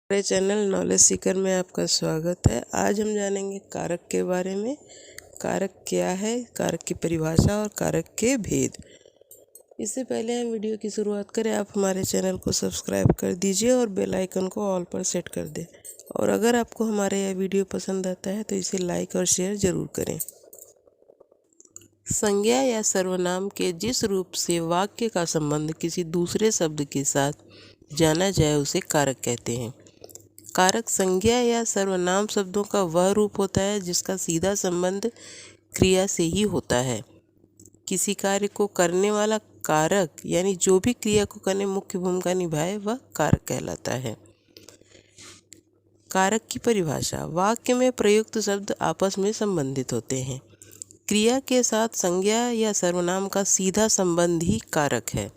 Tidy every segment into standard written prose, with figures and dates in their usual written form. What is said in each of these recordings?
हमारे channel knowledge Sikar में आपका स्वागत है। आज हम जानेंगे कारक के बारे में। कारक क्या है, कारक की परिभाषा और कारक के भेद। इससे पहले हम वीडियो की शुरुआत करें, आप हमारे चैनल को सब्सक्राइब कर दीजिए और बेल आइकन को ऑल पर सेट कर दें। और अगर आपको हमारा यह वीडियो पसंद आता है तो इसे लाइक और शेयर ज़रूर करें। संज्ञा या सर्वनाम के जिस रूप से वाक्य का संबंध किसी दूसरे शब्द के साथ जाना जाए उसे कारक कहते हैं। कारक संज्ञा या सर्वनाम शब्दों का वह रूप होता है जिसका सीधा संबंध क्रिया से ही होता है। किसी कार्य को करने वाला कारक यानी जो भी क्रिया को करने मुख्य भूमिका निभाए वह कारक कहलाता है। कारक की परिभाषा। वाक्य में प्रयुक्त शब्द आपस में संबंधित होते हैं। क्रिया के साथ संज्ञा या सर्वनाम का सीधा संबंध ही कारक है।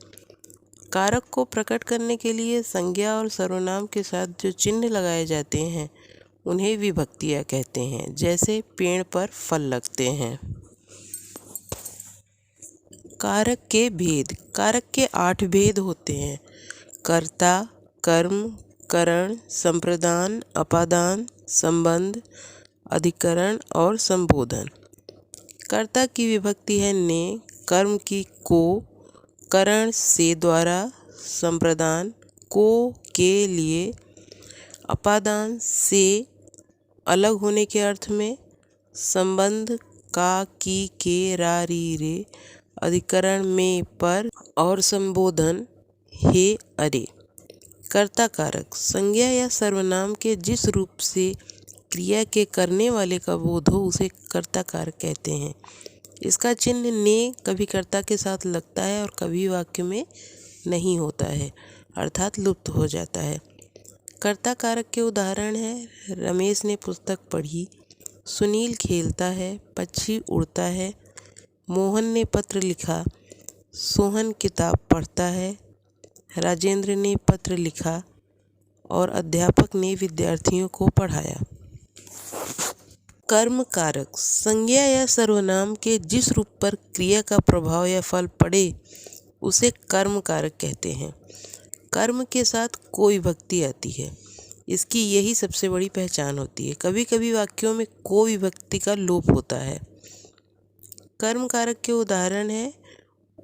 कारक को प्रकट करने के लिए संज्ञा और सर्वनाम के साथ जो चिन्ह लगाए जाते हैं उन्हें विभक्तियाँ कहते हैं। जैसे पेड़ पर फल लगते हैं। कारक के भेद। कारक के 8 भेद होते हैं। कर्ता, कर्म, करण, संप्रदान, अपादान, संबंध, अधिकरण और संबोधन। कर्ता की विभक्ति है ने, कर्म की को, करण से द्वारा, संप्रदान को के लिए, अपादान से अलग होने के अर्थ में, संबंध का की के रा री रे, अधिकरण में पर और संबोधन हे अरे। कर्ता कारक। संज्ञा या सर्वनाम के जिस रूप से क्रिया के करने वाले का बोध हो उसे कर्ता कारक कहते हैं। इसका चिन्ह ने कभी कर्ता के साथ लगता है और कभी वाक्य में नहीं होता है, अर्थात लुप्त हो जाता है। कर्ता कारक के उदाहरण हैं रमेश ने पुस्तक पढ़ी, सुनील खेलता है, पक्षी उड़ता है, मोहन ने पत्र लिखा, सोहन किताब पढ़ता है, राजेंद्र ने पत्र लिखा और अध्यापक ने विद्यार्थियों को पढ़ाया। कर्म कारक। संज्ञा या सर्वनाम के जिस रूप पर क्रिया का प्रभाव या फल पड़े उसे कर्म कारक कहते हैं। कर्म के साथ कोई विभक्ति आती है, इसकी यही सबसे बड़ी पहचान होती है। कभी कभी वाक्यों में को विभक्ति का लोप होता है। कर्म कारक के उदाहरण हैं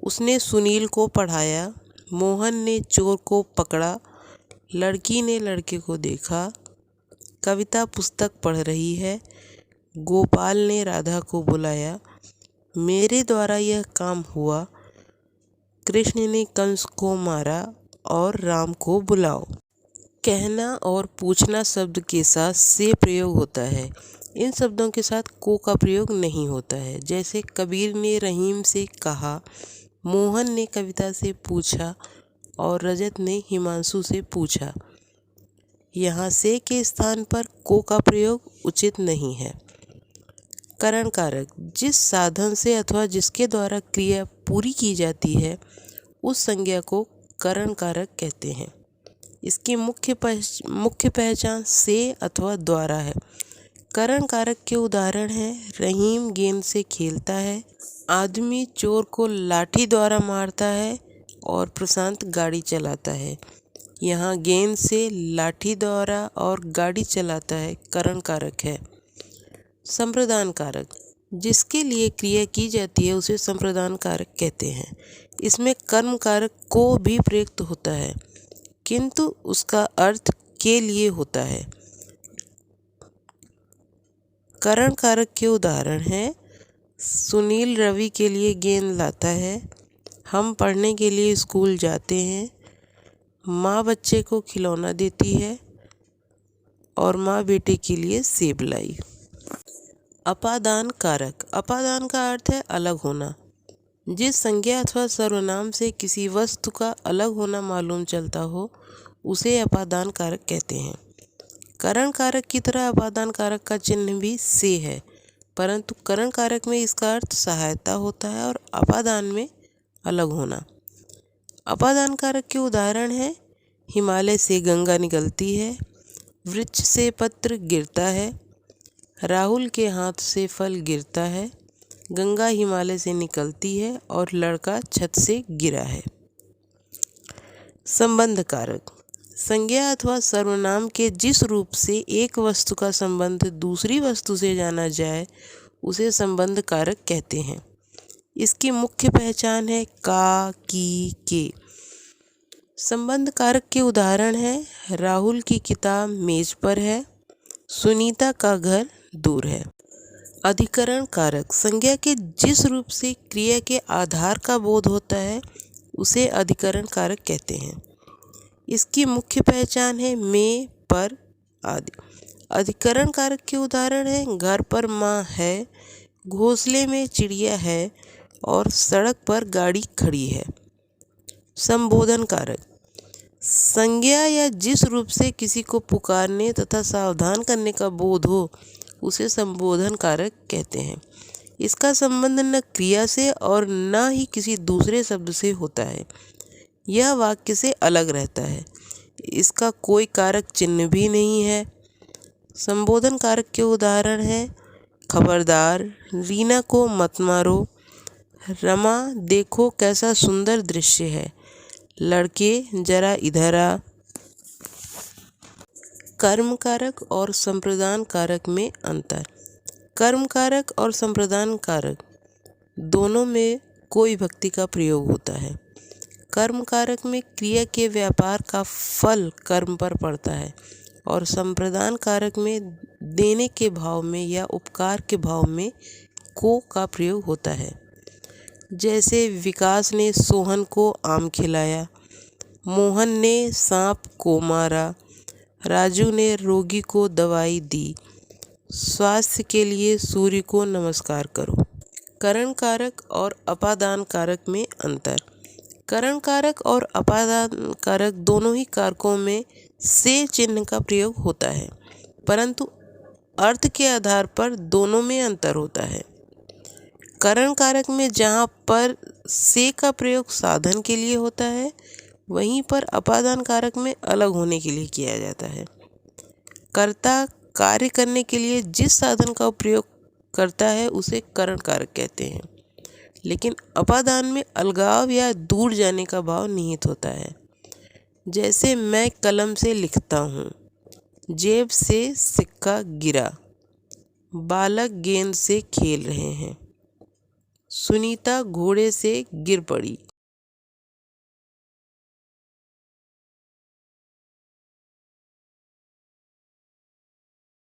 उसने सुनील को पढ़ाया, मोहन ने चोर को पकड़ा, लड़की ने लड़के को देखा, कविता पुस्तक पढ़ रही है, गोपाल ने राधा को बुलाया, मेरे द्वारा यह काम हुआ, कृष्ण ने कंस को मारा और राम को बुलाओ। कहना और पूछना शब्द के साथ से प्रयोग होता है। इन शब्दों के साथ को का प्रयोग नहीं होता है। जैसे कबीर ने रहीम से कहा, मोहन ने कविता से पूछा और रजत ने हिमांशु से पूछा। यहाँ से के स्थान पर को का प्रयोग उचित नहीं है। करण कारक। जिस साधन से अथवा जिसके द्वारा क्रिया पूरी की जाती है उस संज्ञा को करण कारक कहते हैं। इसकी मुख्य पहचान से अथवा द्वारा है। करण कारक के उदाहरण हैं रहीम गेंद से खेलता है, आदमी चोर को लाठी द्वारा मारता है और प्रशांत गाड़ी चलाता है। यहाँ गेंद से, लाठी द्वारा और गाड़ी चलाता है करण कारक है। संप्रदान कारक। जिसके लिए क्रिया की जाती है उसे संप्रदान कारक कहते हैं। इसमें कर्म कारक को भी प्रयुक्त होता है किंतु उसका अर्थ के लिए होता है। करण कारक के उदाहरण हैं सुनील रवि के लिए गेंद लाता है, हम पढ़ने के लिए स्कूल जाते हैं, माँ बच्चे को खिलौना देती है और माँ बेटे के लिए सेब लाई। अपादान कारक। अपादान का अर्थ है अलग होना। जिस संज्ञा अथवा सर्वनाम से किसी वस्तु का अलग होना मालूम चलता हो उसे अपादान कारक कहते हैं। करण कारक की तरह अपादान कारक का चिन्ह भी से है, परंतु करण कारक में इसका अर्थ सहायता होता है और अपादान में अलग होना। अपादान कारक के उदाहरण हैं हिमालय से गंगा निकलती है, वृक्ष से पत्र गिरता है, राहुल के हाथ से फल गिरता है, गंगा हिमालय से निकलती है और लड़का छत से गिरा है। संबंध कारक। संज्ञा अथवा सर्वनाम के जिस रूप से एक वस्तु का संबंध दूसरी वस्तु से जाना जाए उसे संबंध कारक कहते हैं। इसकी मुख्य पहचान है का, की, के। संबंध कारक के उदाहरण हैं राहुल की किताब मेज पर है, सुनीता का घर दूर है। अधिकरण कारक संज्ञा के जिस रूप से क्रिया के आधार का बोध होता है उसे अधिकरण कारक कहते हैं। इसकी मुख्य पहचान है में, पर आदि। अधिकरण कारक के उदाहरण हैं घर पर माँ है, घोंसले में चिड़िया है और सड़क पर गाड़ी खड़ी है। संबोधन कारक संज्ञा या जिस रूप से किसी को पुकारने तथा सावधान करने का बोध हो उसे संबोधन कारक कहते हैं। इसका संबंध न क्रिया से और न ही किसी दूसरे शब्द से होता है। यह वाक्य से अलग रहता है। इसका कोई कारक चिन्ह भी नहीं है। संबोधन कारक के उदाहरण हैं खबरदार, रीना को मत मारो, रमा देखो कैसा सुंदर दृश्य है, लड़के जरा इधर आ। कर्म कारक और संप्रदान कारक में अंतर। कर्म कारक और संप्रदान कारक दोनों में कोई भक्ति का प्रयोग होता है। कर्म कारक में क्रिया के व्यापार का फल कर्म पर पड़ता है और संप्रदान कारक में देने के भाव में या उपकार के भाव में को का प्रयोग होता है। जैसे विकास ने सोहन को आम खिलाया, मोहन ने सांप को मारा, राजू ने रोगी को दवाई दी, स्वास्थ्य के लिए सूर्य को नमस्कार करो। करण कारक और अपादान कारक में अंतर। करण कारक और अपादान कारक दोनों ही कारकों में से चिन्ह का प्रयोग होता है, परंतु अर्थ के आधार पर दोनों में अंतर होता है। करण कारक में जहाँ पर से का प्रयोग साधन के लिए होता है वहीं पर अपादान कारक में अलग होने के लिए किया जाता है। कर्ता कार्य करने के लिए जिस साधन का प्रयोग करता है उसे करण कारक कहते हैं, लेकिन अपादान में अलगाव या दूर जाने का भाव निहित होता है। जैसे मैं कलम से लिखता हूँ, जेब से सिक्का गिरा, बालक गेंद से खेल रहे हैं, सुनीता घोड़े से गिर पड़ी।